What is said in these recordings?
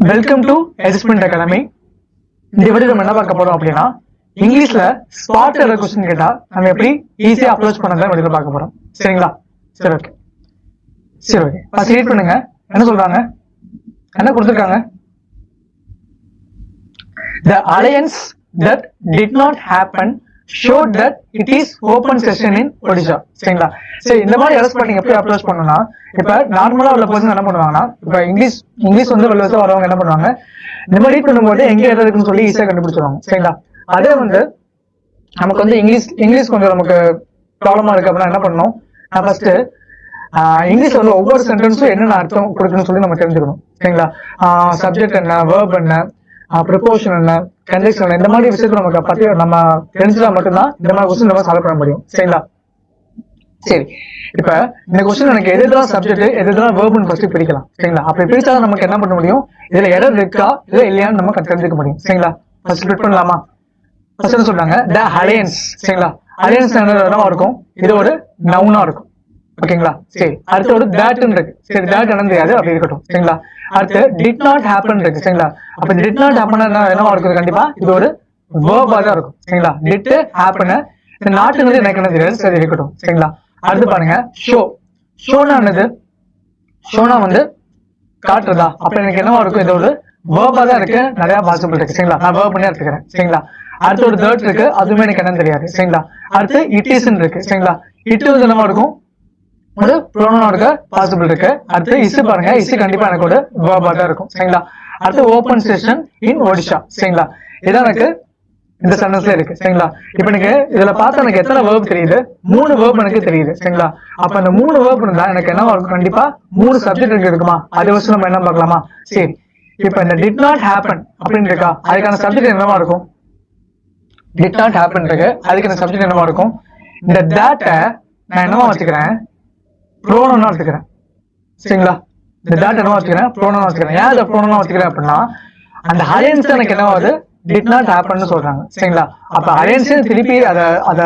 Welcome to adjustment academy. இந்த video நம்ம என்ன பார்க்க போறோம் அப்படின்னா, இங்கிலீஷ்ல ஸ்பாட் எரர் क्वेश्चन கேட்டா நம்ம எப்படி ஈஸியா அப்ரோச் பண்ணறத வீடியோல பார்க்க போறோம். சரிங்களா? சரி ஓகே. ஃபர்ஸ்ட் ரீட் பண்ணுங்க. என்ன சொல்றாங்க? என்ன கொடுத்திருக்காங்க? The alliance that did not happen showed that it is open session in Odisha. சரிங்களா? சரி, இந்த மாதிரி எரர்ஸ் பண்ணி எப்படி அப்ரோச் பண்ணனும்னா, இப்ப நார்மலா உள்ள பர்சன் என்ன பண்ணுவாங்கன்னா, இப்ப இங்கிலீஷ் வந்து வெளியில வரவங்க என்ன பண்ணுவாங்க, இந்த மாதிரி ரீட் பண்ணும்போது எங்க எரர் இருக்குன்னு சொல்லி ஈஸியா கண்டுபிடிச்சிருவாங்க. சரிங்களா? அதே வந்து நமக்கு வந்து இங்கிலீஷ் கொஞ்சம் நமக்கு ப்ராப்ளமா இருக்கு அப்படின்னா என்ன பண்ணணும், நான் ஃபர்ஸ்ட் இங்கிலீஷ் வந்து ஒவ்வொரு சென்டென்ஸும் என்னென்ன அர்த்தம் கொடுக்குன்னு சொல்லி நம்ம தெரிஞ்சுக்கணும். சரிங்களா? சப்ஜெக்ட் என்ன, வேர்ப் என்ன, ப்ரிப்போஷன் என்ன, கன்ஜெக்ஷன், இந்த மாதிரி விஷயத்தை நமக்கு பத்தி நம்ம தெரிஞ்சா மட்டும்தான் இந்த மாதிரி கொஸ்டின் நம்ம சால்வ் பண்ண முடியும். சரிங்களா? சரி, இப்ப இந்த கொஸ்டின் எனக்கு எதுதான் சப்ஜெக்ட் எதுதான் வேர்ப்னு ஃபர்ஸ்ட் பிரிக்கலாம். சரிங்களா? அப்படி பிரிச்சா நமக்கு என்ன பண்ண முடியும், இதுல எரர் இருக்கா இல்ல இல்லையான்னு நம்ம தெரிஞ்சுக்க முடியும். சரிங்களா? ஃபர்ஸ்ட் ஸ்பிளிட் பண்ணலாமா? ஃபர்ஸ்ட் என்ன சொல்றாங்க, த அலையன்ஸ். சரிங்களா? அலையன்ஸ் என்னவா இருக்கும், இது ஒரு நவுனா இருக்கும். ஓகேங்களா? சரி, அடுத்து ஒரு தட்னு இருக்கு. சரி, தட் என்ன தெரியாது, அப்படி இருக்கட்டும். சரிங்களா? அடுத்து டிட் நாட் ஹேப்பன் இருக்கு. சரிங்களா? அப்ப டிட் நாட் ஹேப்பன் என்னவா இருக்கும், கண்டிப்பா இது ஒரு வேர்பா தான் இருக்கும். சரிங்களா? டிட் ஹேப்பன், இந்த நாட்டுங்கிறது எனக்கு என்ன தெரியாது, சரி இருக்கட்டும். சரிங்களா? அடுத்து பாருங்க, ஷோனா என்னது, ஷோனா வந்து காட்டுறதா, அப்ப எனக்கு என்னவா இருக்கும், இது ஒரு வேர்பா தான் இருக்கு, நிறைய பாசிபிள் இருக்கு. சரிங்களா? நான் வேர்ப் பண்ணி எடுத்துக்கிறேன். சரிங்களா? அடுத்து ஒரு தேர்ட் இருக்கு, அதுவுமே எனக்கு என்னன்னு தெரியாது. சரிங்களா? அடுத்து இட் இஸ் இருக்கு. சரிங்களா? இட் வந்து என்னவா இருக்கும், ஒரு ப்ரோனோனா இருக்க பாசிபிள் இருக்கு. அடுத்து இஸ் பாருங்க, இஸ் கண்டிப்பா எனக்கு ஒரு வேர்பா தான் இருக்கும். சரிங்களா? அடுத்து ஓபன் ஸ்டேஷன் இன் ஒடிஷா. சரிங்களா? இதான் எனக்கு இந்த சென்டென்ஸ்ல இருக்கு. சரிங்களா? இப்ப எனக்கு இதுல பார்த்தா எனக்கு எத்தனை வேர்ப் தெரியுது, 3 வேர்ப் எனக்கு தெரியுது. சரிங்களா? அப்ப அந்த 3 வேர்ப் இருந்தா எனக்கு என்னவா இருக்கும், கண்டிப்பா 3 சப்ஜெக்ட் இருக்குமா, அதை வச்சு நம்ம என்ன பார்க்கலாமா? சரி, இப்ப இந்த டிட் நாட் ஹேப்பன் அப்படின்னு இருக்கா, அதுக்கான சப்ஜெக்ட் என்னவா இருக்கும், டிட் நாட் ஹேப்பன் இருக்கு, அதுக்கான சப்ஜெக்ட் என்னவா இருக்கும், இந்த தட் நான் என்னவா வச்சுக்கிறேன், ப்ரோனோனா வச்சுக்கிறேன். சரிங்களா? இந்த தட் என்னவா வச்சுக்கிறேன், ப்ரோனோனா வச்சுக்கிறேன். ஏன் அதை ப்ரோனோனா வச்சுக்கிறேன் அப்படின்னா, அந்த அலையன்ஸ் எனக்கு என்னவாது டிட் நாட் ஹேப்பன் சொல்றாங்க. சரிங்களா? அப்ப அலையன்ஸ் திருப்பி அத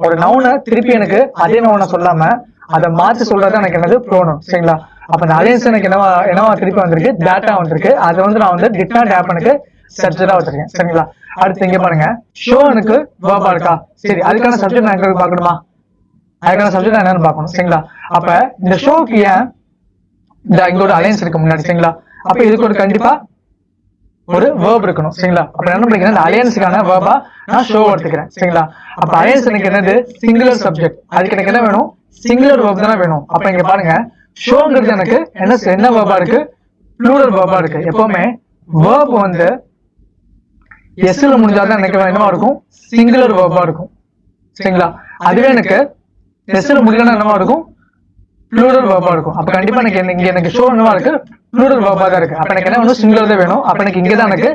ஒரு நவுனை திருப்பி எனக்கு அதே நவுனை சொல்லாம அதை மாற்றி சொல்றது எனக்கு என்னது, ப்ரோனோன். சரிங்களா? அப்ப அந்த அலையன்ஸ் எனக்கு என்னவா திருப்பி வந்திருக்கு, டேட்டா வந்திருக்கு. அதை வந்து நான் வந்து டிட் நாட் ஹேப்பனுக்கு சப்ஜெக்டா வச்சிருக்கேன். சரிங்களா? அடுத்து இங்க பாருங்க, ஷோ எனக்கு வேர்பா இருக்கா, சரி அதுக்கான சப்ஜெக்ட் நான் எனக்கு பார்க்கணுமா, அதுக்கான சப்ஜெக்ட் நான் என்னன்னு பார்க்கணும். சரிங்களா? அப்ப இந்த ஷோக்கு ஏன் இங்க ஒரு அலையன்ஸ் இருக்கு முன்னாடி. சரிங்களா? அப்ப இதுக்கு ஒரு கண்டிப்பா ஒரு வேர்ப் இருக்கணும். சரிங்களா? அப்ப என்ன பண்ணிக்கிறேன், இந்த அலையன்ஸுக்கான வேர்பா நான் ஷோ எடுத்துக்கிறேன். சரிங்களா? அப்ப அலையன்ஸ் எனக்கு என்னது, சிங்குலர் சப்ஜெக்ட், அதுக்கு எனக்கு என்ன வேணும், சிங்குலர் வேர்ப் தானே வேணும். அப்ப இங்க பாருங்க, ஷோங்கிறது எனக்கு என்ன வேர்பா இருக்கு, ப்ளூரல் வேர்பா இருக்கு. எப்பவுமே வேர்ப் வந்து எஸ்ல முடிஞ்சாதான் எனக்கு என்னவா இருக்கும், சிங்குலர் வேர்பா இருக்கும். சரிங்களா? அதுவே எனக்கு எஸ்ல முடியலன்னா என்னவா இருக்கும், ப்ளூரல் வேர்பா இருக்கும். அப்ப கண்டிப்பா எனக்கு ஷோ என்னவா இருக்கு, ப்ளூரல் வேர்பா தான் இருக்கு. அப்ப எனக்கு என்ன வேணும், சிங்குலர் தான் வேணும். அப்ப எனக்கு இங்க தான் எனக்கு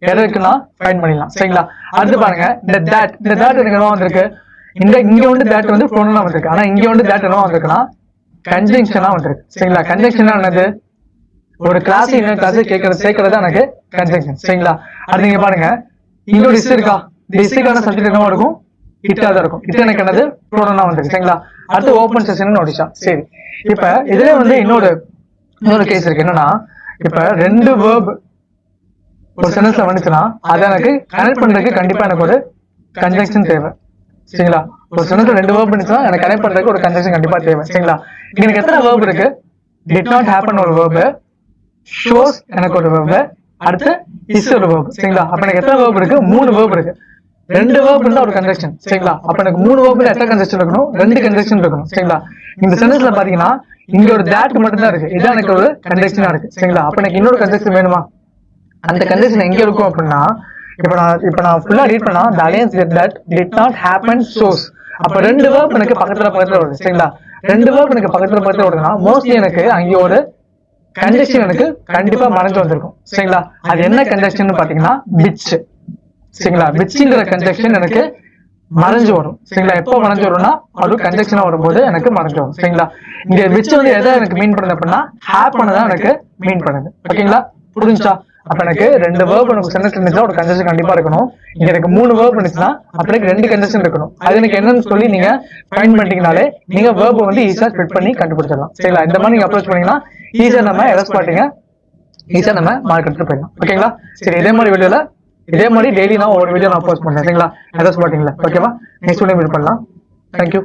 எரர் இருக்குன்னா ஃபைண்ட் பண்ணிடலாம். சரிங்களா? அடுத்து பாருங்க, இந்த தட் எனக்கு என்னவா வந்திருக்கு, இங்க வந்து தட் வந்து ப்ரோனோனா வந்திருக்கு. ஆனா இங்க வந்து தட் என்னவா வந்திருக்குன்னா கன்ஜங்ஷனா வந்திருக்கு. சரிங்களா? கன்ஜங்ஷனா என்னது, ஒரு கிளாஸ் இன்னொரு கிளாஸ் சேர்க்கறது எனக்கு கன்ஜங்ஷன். சரிங்களா? அது நீங்க பாருங்க, இங்க ஒரு இஸ் இருக்கா, இந்த இஸ்ஸுக்கான சப்ஜெக்ட் என்னவா இருக்கும், இட்டா தான் இருக்கும். இட் எனக்கு என்னது, ப்ரோனோனா வந்திருக்கு. சரிங்களா? அடுத்து ஓபன் செஷன் ஒடிஷா. சரி, இப்ப இதுல வந்து இன்னொரு கேஸ் இருக்கு. என்னன்னா, இப்ப 2 வேர்ப் ஒரு சென்டென்ஸ்ல வந்துச்சுன்னா அதை எனக்கு கனெக்ட் பண்றதுக்கு கண்டிப்பா எனக்கு ஒரு கன்ஜங்ஷன் தேவை. சரிங்களா? ஒரு சென்டென்ஸ்ல 2 வேர்ப் இருந்துச்சுன்னா எனக்கு கனெக்ட் பண்றதுக்கு ஒரு கன்ஜங்ஷன் கண்டிப்பா தேவை. சரிங்களா? இங்க எனக்கு எத்தனை வேர்ப் இருக்கு, டிட் நாட் ஹேப்பன் ஒரு வேர்ப், ஷோஸ் எனக்கு ஒரு வேர்ப், அடுத்து இஸ் ஒரு வேர்ப். சரிங்களா? அப்ப எனக்கு எத்தனை வேர்ப் இருக்கு, 3 வேர்ப் இருக்கு. 2 வேர்ப் இருந்தா ஒரு கன்ஜங்ஷன். சரிங்களா? அப்ப எனக்கு 3 வேர்ப்ல எத்தனை கன்ஜங்ஷன் இருக்கணும், 2 கன்ஜங்ஷன் இருக்கணும். சரிங்களா? இந்த சென்டென்ஸ்ல பாத்தீங்கன்னா இங்க ஒரு தட் மட்டும் தான் இருக்கு, இதான் எனக்கு ஒரு கன்ஜங்ஷனா இருக்கு. சரிங்களா? அப்ப எனக்கு இன்னொரு கன்ஜங்ஷன் வேணுமா, அந்த கன்ஜங்ஷன் எங்க இருக்கும் அப்படின்னா, இப்ப நான் ஃபுல்லா ரீட் பண்ணா the alliance that did not happen shows. அப்ப 2 வேர்ப் எனக்கு பக்கத்துல வருது. சரிங்களா? 2 வேர்ப் எனக்கு பக்கத்துல வருதுன்னா மோஸ்ட்லி எனக்கு அங்க ஒரு கன்ஜங்ஷன் எனக்கு கண்டிப்பா மறைஞ்சு வந்திருக்கும். சரிங்களா? அது என்ன கன்ஜங்ஷன் பாத்தீங்கன்னா which. சரிங்களா? whichங்கிற கன்ஜங்ஷன் எனக்கு மறைஞ்சு வரும். சரிங்களா? எப்போ மறைஞ்சு வரும்னா அது கன்ஜங்ஷனா வரும்போது எனக்கு மறைஞ்சு வரும். சரிங்களா? இங்க which வந்து எதை எனக்கு மீன் பண்ணுது அப்படின்னா ஹேப்பன் தான் எனக்கு மீன் பண்ணுது. ஓகேங்களா? புரிஞ்சா? அப்ப எனக்கு 2 வேர்ப் எனக்கு சென்டென்ஸ் இருந்துச்சுன்னா ஒரு கன்ஜங்ஷன் கண்டிப்பா இருக்கணும். இங்க எனக்கு 3 வேர்ப் இருந்துச்சுன்னா அப்ப எனக்கு 2 கன்ஜங்ஷன் இருக்கணும். அது எனக்கு என்னன்னு சொல்லி நீங்க ஃபைண்ட் பண்ணிட்டீங்கனாலே நீங்க வேர்ப் வந்து ஈஸியா ஸ்ப்ளிட் பண்ணி கண்டுபிடிச்சிடலாம். சரிங்களா? இந்த மாதிரி நீங்க அப்ரோச் பண்ணீங்கன்னா ஈஸியா நம்ம எரர் ஸ்பாட்டிங்க ஈஸியா நம்ம மார்க் எடுத்துட்டு போயிடலாம். ஓகேங்களா? சரி, இதே மாதிரி டெய்லி நான் ஒரு வீடியோ நான் போஸ்ட் பண்றேன். சரிங்களா? எஸ்எஸ் பாட்டிங்களா? ஓகேவா? நெக்ஸ்ட் வீடியோ மீட் பண்ணலாம். தேங்க்யூ.